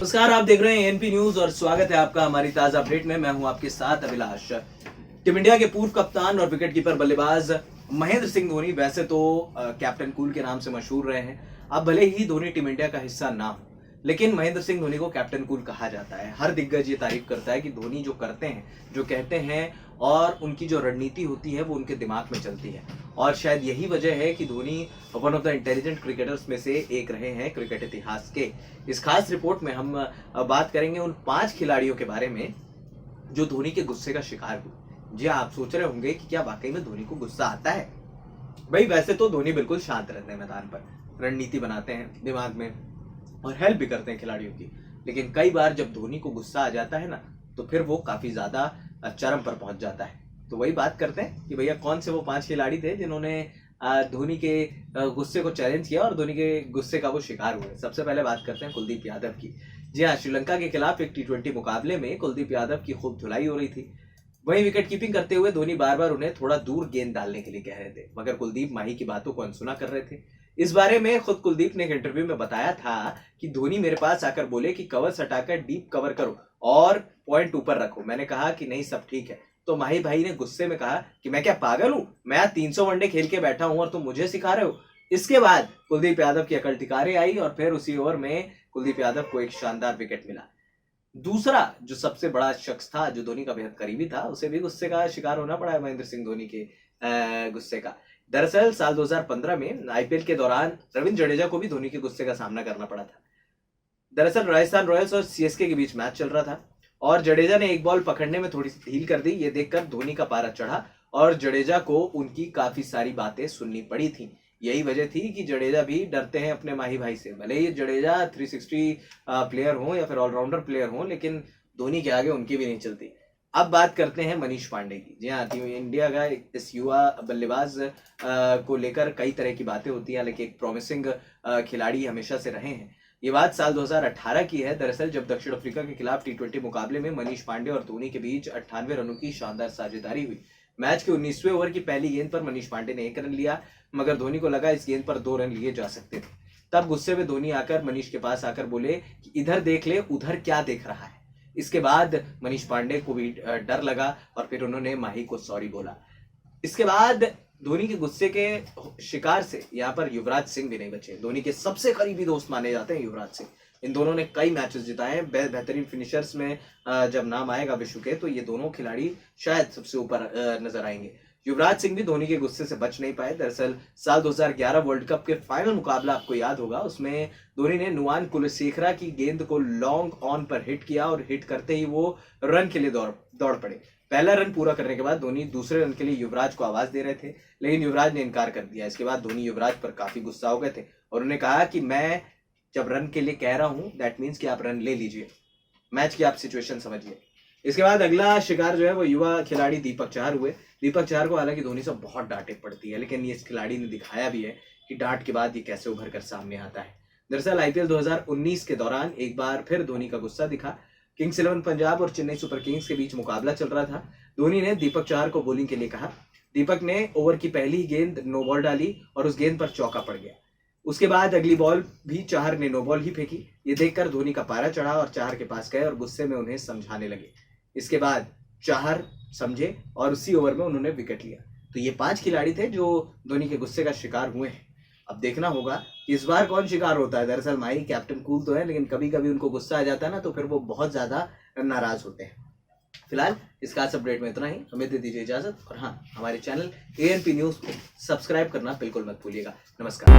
नमस्कार, आप देख रहे हैं एनपी न्यूज और स्वागत है आपका हमारी ताजा अपडेट में। मैं हूं आपके साथ अभिलाष। टीम इंडिया के पूर्व कप्तान और विकेटकीपर बल्लेबाज महेंद्र सिंह धोनी वैसे तो कैप्टन कूल के नाम से मशहूर रहे हैं। अब भले ही धोनी टीम इंडिया का हिस्सा ना हो, लेकिन महेंद्र सिंह धोनी को कैप्टन कूल कहा जाता है। हर दिग्गज ये तारीफ करता है कि धोनी जो करते हैं, जो कहते हैं और उनकी जो रणनीति होती है वो उनके दिमाग में चलती है। और शायद यही वजह है कि Dhoni one of the intelligent cricketers में से एक रहे हैं क्रिकेट इतिहास के। इस खास रिपोर्ट में हम बात करेंगे उन 5 खिलाड़ियों के बारे में जो धोनी के गुस्से का शिकार हुए। जी आप सोच रहे होंगे कि क्या वाकई में धोनी को गुस्सा आता है? भाई वैसे तो धोनी बिल्कुल शांत रहते हैं मैदान पर, रणनीति बनाते हैं दिमाग में और हेल्प भी करते हैं खिलाड़ियों की। लेकिन कई बार जब धोनी को गुस्सा आ जाता है ना, तो फिर वो काफी ज्यादा चरम पर पहुंच जाता है। तो वही बात करते हैं कि भैया कौन से वो 5 खिलाड़ी थे जिन्होंने धोनी के गुस्से को चैलेंज किया और धोनी के गुस्से का वो शिकार हुए। सबसे पहले बात करते हैं कुलदीप यादव की। जी हाँ, श्रीलंका के खिलाफ एक T20 मुकाबले में कुलदीप यादव की खूब धुलाई हो रही थी। वहीं विकेट कीपिंग करते हुए धोनी बार बार उन्हें थोड़ा दूर गेंद डालने के लिए कह रहे थे, मगर कुलदीप माही की बातों को अनसुना कर रहे थे। इस बारे में खुद कुलदीप ने एक इंटरव्यू में बताया था कि धोनी मेरे पास आकर बोले कि कवर हटाकर डीप कवर करो और पॉइंट ऊपर रखो। मैंने कहा कि नहीं सब ठीक है, तो माही भाई ने गुस्से में कहा कि मैं क्या पागल हूं, मैं 300 वनडे खेल के बैठा हूं और तुम मुझे सिखा रहे हो। इसके बाद कुलदीप यादव की अकल टिकारे आई और फिर उसी ओवर में कुलदीप यादव को एक शानदार विकेट मिला। दूसरा जो सबसे बड़ा शख्स था जो धोनी का बेहद करीबी था, उसे भी गुस्से का शिकार होना पड़ा है महेंद्र सिंह धोनी के गुस्से का। दरअसल साल 2015 में आईपीएल के दौरान रविंद्र जडेजा को भी धोनी के गुस्से का सामना करना पड़ा था। दरअसल राजस्थान रॉयल्स और सीएसके के बीच मैच चल रहा था और जडेजा ने एक बॉल पकड़ने में थोड़ी सी ढील कर दी। ये देखकर धोनी का पारा चढ़ा और जडेजा को उनकी काफी सारी बातें सुननी पड़ी थी। यही वजह थी कि जडेजा भी डरते हैं अपने माही भाई से। भले ही जडेजा 360 प्लेयर हो या फिर ऑलराउंडर प्लेयर हो, लेकिन धोनी के आगे उनकी भी नहीं चलती। अब बात करते हैं मनीष पांडे की। जी हाँ, टीम इंडिया का इस युवा बल्लेबाज को लेकर कई तरह की बातें होती हैं, लेकिन एक प्रॉमिसिंग खिलाड़ी हमेशा से रहे हैं। ये बात साल 2018 की है। दरअसल जब दक्षिण अफ्रीका के खिलाफ T20 मुकाबले में मनीष पांडे और धोनी के बीच 98 रनों की शानदार साझेदारी हुई। मैच के 19वें ओवर की पहली गेंद पर मनीष पांडे ने 1 रन लिया, मगर धोनी को लगा इस गेंद पर 2 रन लिए जा सकते थे। तब गुस्से में धोनी आकर मनीष के पास आकर बोले कि इधर देख ले, उधर क्या देख रहा है। इसके बाद मनीष पांडे को भी डर लगा और फिर उन्होंने माही को सॉरी बोला। इसके बाद धोनी के गुस्से के शिकार से यहाँ पर युवराज सिंह भी नहीं बचे। धोनी के सबसे करीबी दोस्त माने जाते हैं युवराज सिंह। इन दोनों ने कई मैचेस जिताए हैं। बेहतरीन फिनिशर्स में जब नाम आएगा विश्व के, तो ये दोनों खिलाड़ी शायद सबसे ऊपर नजर आएंगे। युवराज सिंह भी धोनी के गुस्से से बच नहीं पाए। दरअसल साल 2011 वर्ल्ड कप के फाइनल मुकाबला आपको याद होगा, उसमें धोनी ने नुआन कुलशेखरा की गेंद को लॉन्ग ऑन पर हिट किया और हिट करते ही वो रन के लिए दौड़ पड़े। पहला रन पूरा करने के बाद धोनी दूसरे रन के लिए युवराज को आवाज दे रहे थे, लेकिन युवराज ने इनकार कर दिया। इसके बाद धोनी युवराज पर काफी गुस्सा हो गए थे और उन्होंने कहा कि मैं जब रन के लिए कह रहा हूं दैट मीन्स कि आप रन ले लीजिए, मैच की आप सिचुएशन समझिए। इसके बाद अगला शिकार जो है वो युवा खिलाड़ी दीपक चहर हुए। दीपक चहर को हालांकि धोनी से बहुत डांटे पड़ती है, लेकिन ये इस खिलाड़ी ने दिखाया भी है कि डांट के बाद ये कैसे उभर कर सामने आता है। दरअसल आईपीएल 2019 के दौरान एक बार फिर धोनी का गुस्सा दिखा। किंग्स 11 पंजाब और चेन्नई सुपर किंग्स के बीच मुकाबला चल रहा था। धोनी ने दीपक चहर को बॉलिंग के लिए कहा। दीपक ने ओवर की पहली गेंद नो बॉल डाली और उस गेंद पर चौका पड़ गया। उसके बाद अगली बॉल भी चहर ने नो बॉल ही फेंकी। ये देखकर धोनी का पारा चढ़ा और चहर के पास गए और गुस्से में उन्हें समझाने लगे। इसके बाद चहर समझे और उसी ओवर में उन्होंने विकेट लिया। तो ये 5 खिलाड़ी थे जो धोनी के गुस्से का शिकार हुए हैं। अब देखना होगा कि इस बार कौन शिकार होता है। दरअसल माही कैप्टन कूल तो है, लेकिन कभी कभी उनको गुस्सा आ जाता है ना, तो फिर वो बहुत ज्यादा नाराज होते हैं। फिलहाल इस खास अपडेट में इतना ही। हमें दे दीजिए इजाजत और हाँ, हमारे चैनल एएनपी न्यूज को सब्सक्राइब करना बिल्कुल मत भूलिएगा। नमस्कार।